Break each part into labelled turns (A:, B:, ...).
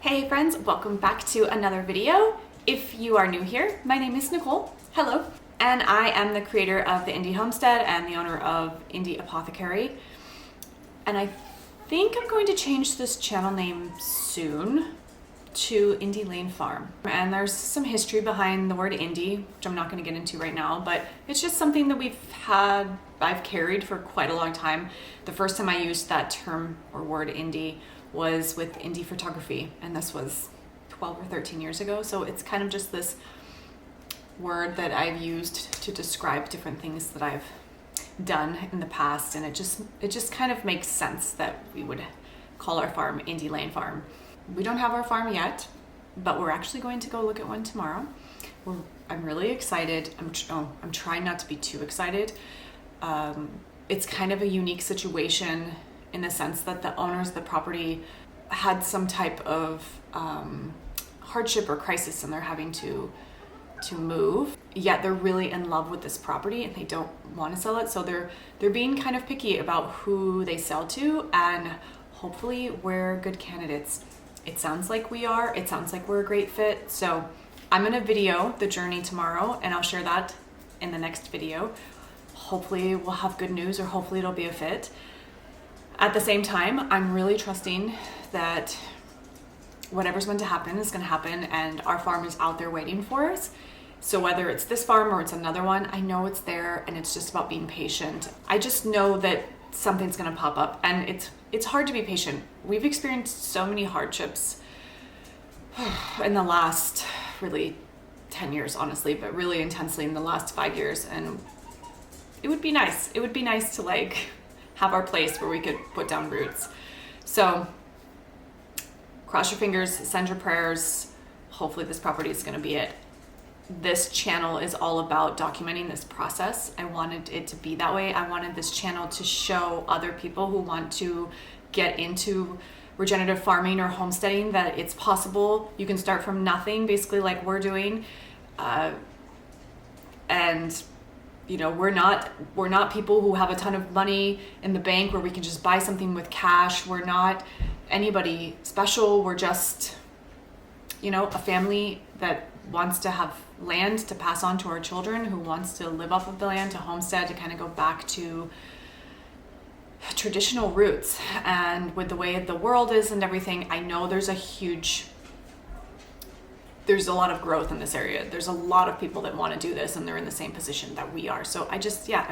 A: Hey friends, welcome back to another video. If you are new here, my name is Nicole. Hello. And I am the creator of the Indie Homestead and the owner of Indie Apothecary. And I think I'm going to change this channel name soon to Indie Lane Farm. And there's some history behind the word indie, which I'm not going to get into right now, but it's just something that I've carried for quite a long time. The first time I used that term or word indie was with indie photography, and this was 12 or 13 years ago. So it's kind of just this word that I've used to describe different things that I've done in the past, and it just kind of makes sense that we would call our farm Indie Lane Farm. We don't have our farm yet, but we're actually going to go look at one tomorrow. I'm really excited. I'm trying not to be too excited. It's kind of a unique situation in the sense that the owners of the property had some type of hardship or crisis, and they're having to move, yet they're really in love with this property and they don't want to sell it. So they're being kind of picky about who they sell to, and hopefully we're good candidates. It sounds like we are. It sounds like we're a great fit. So I'm going to video the journey tomorrow, and I'll share that in the next video. Hopefully we'll have good news, or hopefully it'll be a fit. At the same time, I'm really trusting that whatever's meant to happen is going to happen, and our farm is out there waiting for us. So whether it's this farm or it's another one, I know it's there, and it's just about being patient. I just know that something's going to pop up, and it's hard to be patient. We've experienced so many hardships in the last really 10 years, honestly, but really intensely in the last 5 years. And it would be nice. It would be nice to have our place where we could put down roots. So cross your fingers, send your prayers. Hopefully this property is going to be it. This channel is all about documenting this process. I wanted it to be that way. I wanted this channel to show other people who want to get into regenerative farming or homesteading that it's possible. You can start from nothing, basically like we're doing. And you know, we're not people who have a ton of money in the bank where we can just buy something with cash. We're not anybody special. We're just, a family that wants to have land to pass on to our children, who wants to live off of the land, to homestead, to kind of go back to traditional roots. And with the way the world is and everything, I know there's a lot of growth in this area. There's a lot of people that want to do this, and they're in the same position that we are. So I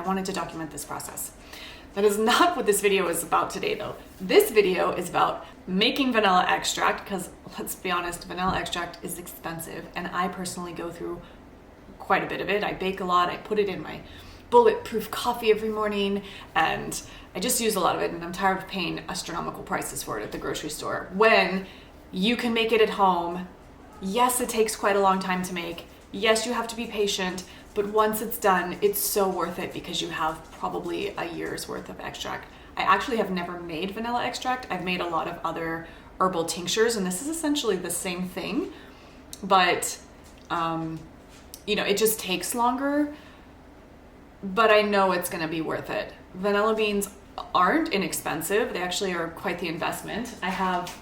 A: wanted to document this process. That is not what this video is about today, though. This video is about making vanilla extract, because let's be honest, vanilla extract is expensive, and I personally go through quite a bit of it. I bake a lot. I put it in my bulletproof coffee every morning, and I just use a lot of it, and I'm tired of paying astronomical prices for it at the grocery store when you can make it at home. Yes, it takes quite a long time to make. Yes, you have to be patient, but once it's done, it's so worth it because you have probably a year's worth of extract. I actually have never made vanilla extract. I've made a lot of other herbal tinctures, and this is essentially the same thing, but it just takes longer, but I know it's gonna be worth it. Vanilla beans aren't inexpensive. They actually are quite the investment. I have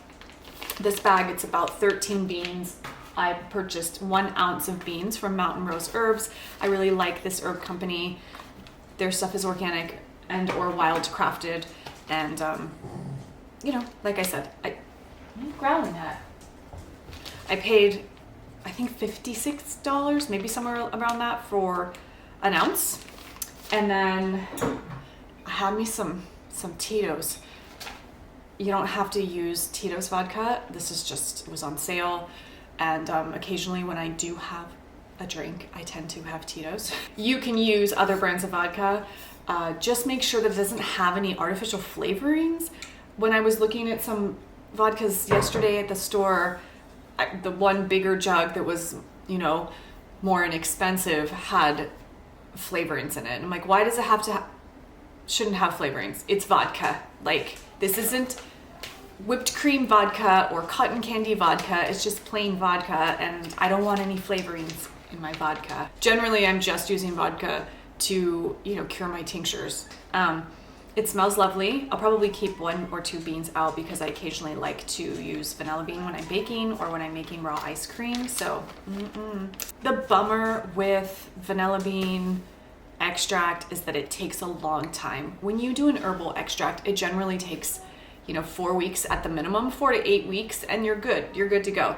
A: this bag, it's about 13 beans. I purchased 1 ounce of beans from Mountain Rose Herbs. I really like this herb company. Their stuff is organic and or wild crafted. And, like I said, I'm growling at. I paid, I think $56, maybe somewhere around that, for an ounce. And then I had me some Tito's. You don't have to use Tito's vodka. This is it was on sale. And occasionally when I do have a drink, I tend to have Tito's. You can use other brands of vodka. Just make sure that it doesn't have any artificial flavorings. When I was looking at some vodkas yesterday at the store, the one bigger jug that was, more inexpensive had flavorings in it. I'm like, why does it shouldn't have flavorings? It's vodka. This isn't whipped cream vodka or cotton candy vodka. It's just plain vodka, and I don't want any flavorings in my vodka. Generally, I'm just using vodka to, cure my tinctures. It smells lovely. I'll probably keep 1 or 2 beans out because I occasionally like to use vanilla bean when I'm baking or when I'm making raw ice cream. So the bummer with vanilla bean extract is that it takes a long time. When you do an herbal extract, it generally takes 4 weeks at the minimum, 4 to 8 weeks, and you're good. You're good to go.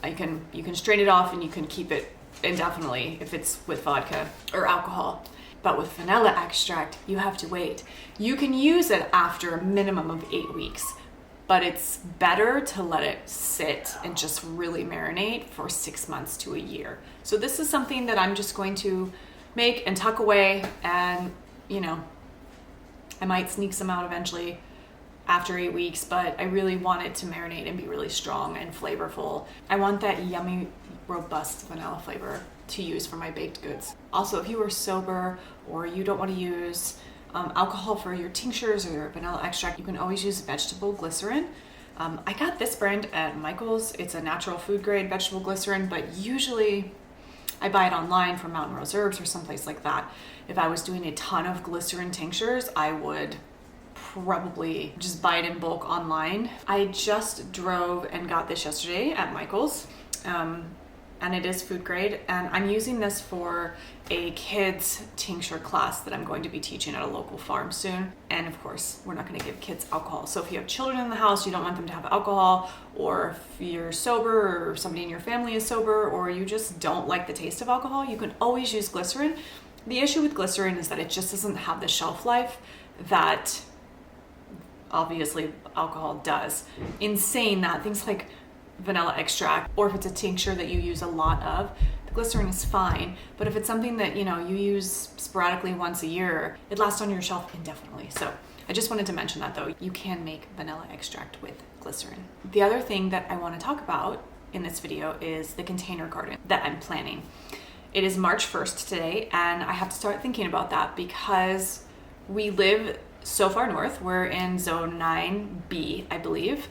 A: You can strain it off and you can keep it indefinitely if it's with vodka or alcohol. But with vanilla extract, you have to wait. You can use it after a minimum of 8 weeks, but it's better to let it sit and just really marinate for 6 months to a year. So this is something that I'm just going to make and tuck away, and I might sneak some out eventually after 8 weeks, but I really want it to marinate and be really strong and flavorful. I want that yummy, robust vanilla flavor to use for my baked goods. Also, if you are sober or you don't want to use alcohol for your tinctures or your vanilla extract, you can always use vegetable glycerin. I got this brand at Michael's. It's a natural food grade vegetable glycerin, but usually I buy it online from Mountain Rose Herbs or someplace like that. If I was doing a ton of glycerin tinctures, I would probably just buy it in bulk online. I just drove and got this yesterday at Michael's. And it is food grade, and I'm using this for a kids tincture class that I'm going to be teaching at a local farm soon. And of course, we're not going to give kids alcohol. So if you have children in the house, you don't want them to have alcohol, or if you're sober or somebody in your family is sober, or you just don't like the taste of alcohol, you can always use glycerin. The issue with glycerin is that it just doesn't have the shelf life that obviously alcohol does. In saying that, things like vanilla extract, or if it's a tincture that you use a lot of, the glycerin is fine. But if it's something that you use sporadically once a year, it lasts on your shelf indefinitely. So I just wanted to mention that, though. You can make vanilla extract with glycerin. The other thing that I want to talk about in this video is the container garden that I'm planning. It is March 1st today, and I have to start thinking about that because we live so far north. We're in zone 9B, I believe.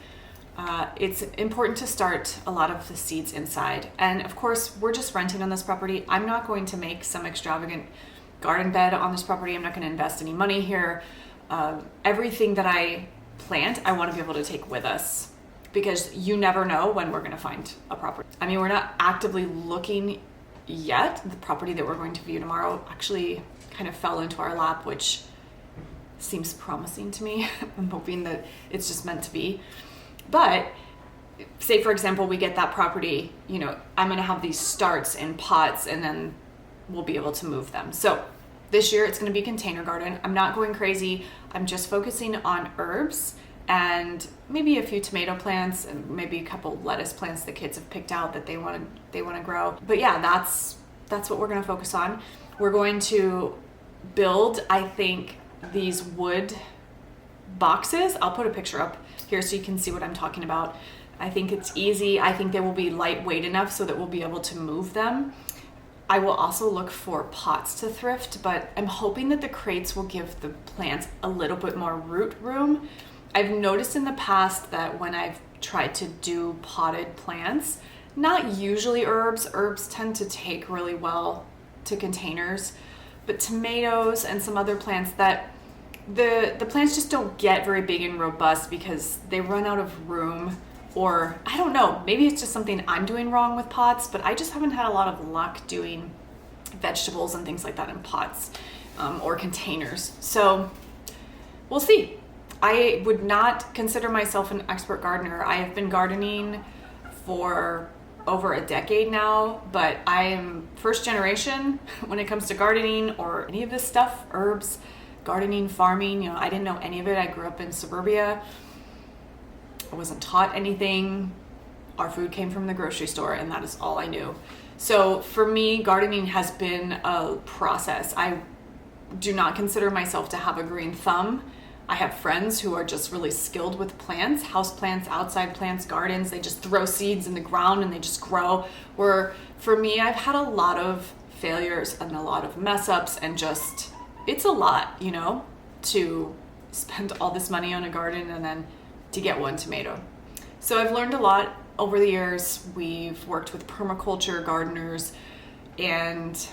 A: It's important to start a lot of the seeds inside. And of course, we're just renting on this property. I'm not going to make some extravagant garden bed on this property. I'm not going to invest any money here. Everything that I plant, I want to be able to take with us, because you never know when we're going to find a property. I mean, we're not actively looking yet. The property that we're going to view tomorrow actually kind of fell into our lap, which seems promising to me. I'm hoping that it's just meant to be. But say, for example, we get that property, I'm going to have these starts in pots, and then we'll be able to move them. So this year it's going to be a container garden. I'm not going crazy. I'm just focusing on herbs and maybe a few tomato plants and maybe a couple lettuce plants the kids have picked out that they want to grow. But yeah, that's what we're going to focus on. We're going to build, I think, these wood boxes. I'll put a picture up here so you can see what I'm talking about. I think it's easy. I think they will be lightweight enough so that we'll be able to move them. I will also look for pots to thrift, but I'm hoping that the crates will give the plants a little bit more root room. I've noticed in the past that when I've tried to do potted plants, not usually herbs tend to take really well to containers, but tomatoes and some other plants, that the plants just don't get very big and robust because they run out of room. Or I don't know, maybe it's just something I'm doing wrong with pots, but I just haven't had a lot of luck doing vegetables and things like that in pots or containers. So we'll see. I would not consider myself an expert gardener. I have been gardening for over a decade now, but I am first generation when it comes to gardening or any of this stuff, herbs, gardening, farming. I didn't know any of it. I grew up in suburbia. I wasn't taught anything. Our food came from the grocery store, and that is all I knew. So for me, gardening has been a process. I do not consider myself to have a green thumb. I have friends who are just really skilled with plants, house plants, outside plants, gardens. They just throw seeds in the ground and they just grow. Where for me, I've had a lot of failures and a lot of mess ups, and just, it's a lot, to spend all this money on a garden and then to get one tomato. So I've learned a lot over the years. We've worked with permaculture gardeners, and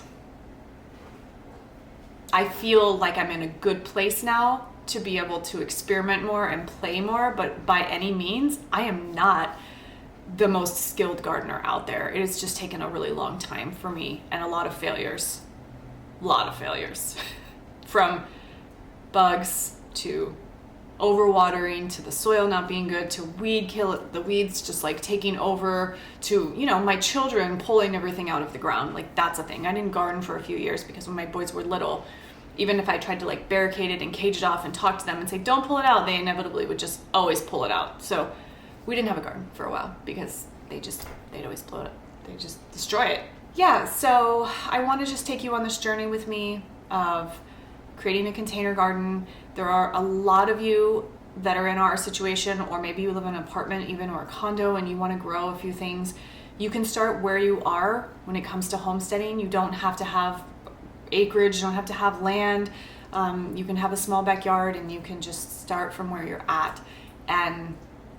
A: I feel like I'm in a good place now to be able to experiment more and play more, but by any means, I am not the most skilled gardener out there. It has just taken a really long time for me and a lot of failures. From bugs to overwatering to the soil not being good to the weeds just like taking over to, you know, my children pulling everything out of the ground. Like, that's a thing. I didn't garden for a few years because when my boys were little, even if I tried to like barricade it and cage it off and talk to them and say, don't pull it out, they inevitably would just always pull it out. So we didn't have a garden for a while because they'd always blow it up. They'd just destroy it. Yeah, so I want to just take you on this journey with me of creating a container garden. There are a lot of you that are in our situation, or maybe you live in an apartment even, or a condo, and you want to grow a few things. You can start where you are when it comes to homesteading. You don't have to have acreage, you don't have to have land. You can have a small backyard and you can just start from where you're at. And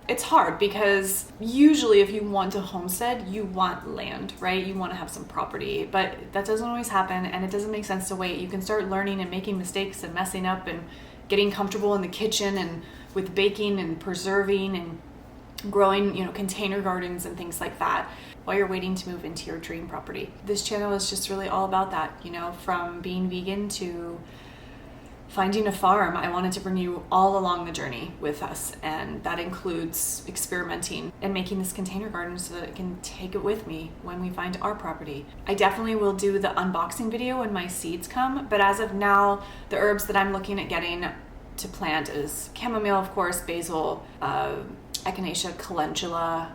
A: it's hard because usually if you want to homestead, you want land, right? You want to have some property, but that doesn't always happen, and it doesn't make sense to wait. You can start learning and making mistakes and messing up and getting comfortable in the kitchen and with baking and preserving and growing, you know, container gardens and things like that while you're waiting to move into your dream property. This channel is just really all about that, you know, from being vegan to finding a farm. I wanted to bring you all along the journey with us, and that includes experimenting and making this container garden so that I can take it with me when we find our property. I definitely will do the unboxing video when my seeds come, but as of now, the herbs that I'm looking at getting to plant is chamomile, of course, basil, echinacea, calendula.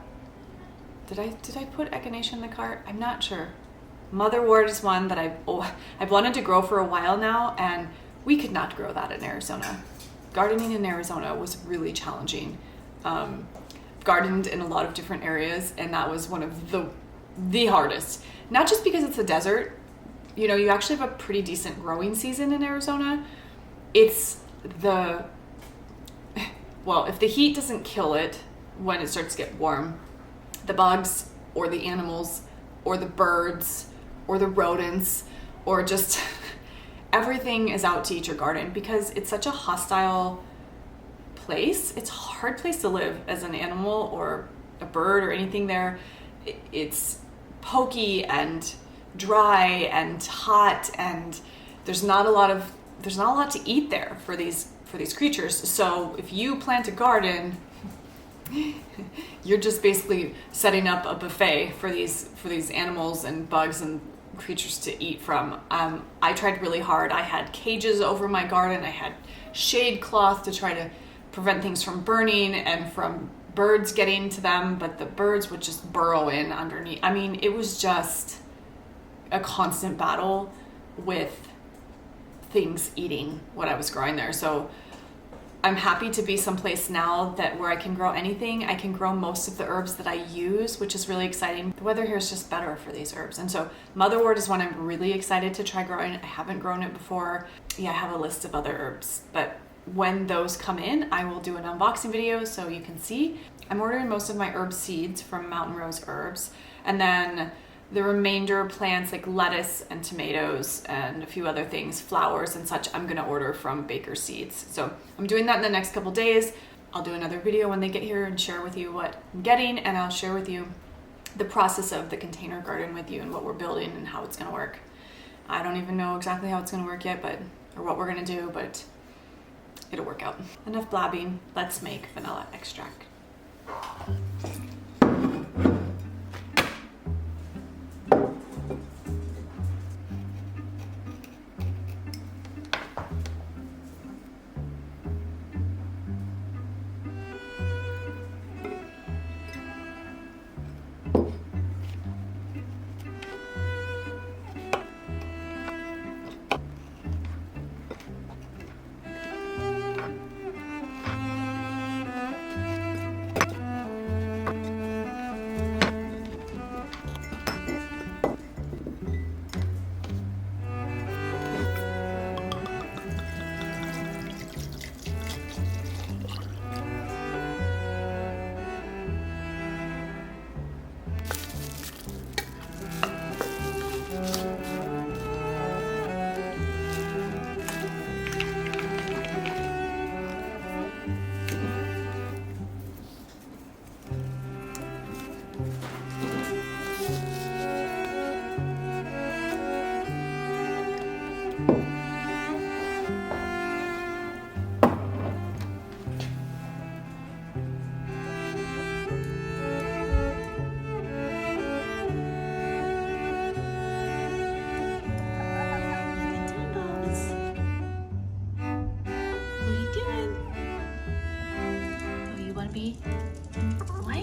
A: Did I put echinacea in the cart? I'm not sure. Motherwort is one that I've wanted to grow for a while now, and we could not grow that in Arizona. Gardening in Arizona was really challenging. Gardened in a lot of different areas, and that was one of the hardest. Not just because it's a desert. You know, you actually have a pretty decent growing season in Arizona. It's if the heat doesn't kill it when it starts to get warm, the bugs or the animals or the birds or the rodents or just everything is out to eat your garden because it's such a hostile place. It's a hard place to live as an animal or a bird or anything there. It's pokey and dry and hot, and there's not a lot to eat there for these creatures. So if you plant a garden, you're just basically setting up a buffet for these animals and bugs and creatures to eat from. I tried really hard. I had cages over my garden. I had shade cloth to try to prevent things from burning and from birds getting to them, but the birds would just burrow in underneath. I mean, it was just a constant battle with things eating what I was growing there. So I'm happy to be someplace now where I can grow anything. I can grow most of the herbs that I use, which is really exciting. The weather here is just better for these herbs. And so motherwort is one I'm really excited to try growing. I haven't grown it before. Yeah, I have a list of other herbs, but when those come in, I will do an unboxing video so you can see. I'm ordering most of my herb seeds from Mountain Rose Herbs, and then the remainder plants like lettuce and tomatoes and a few other things, flowers and such, I'm gonna order from Baker Seeds. So I'm doing that in the next couple days. I'll do another video when they get here and share with you what I'm getting, and I'll share with you the process of the container garden with you and what we're building and how it's gonna work. I don't even know exactly how it's gonna work yet, or what we're gonna do, but it'll work out. Enough blabbing, let's make vanilla extract.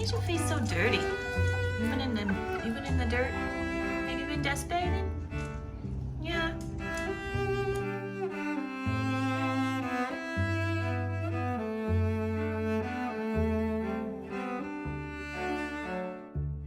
B: makes your face so dirty? Even in the dirt? Have you been dust bathing?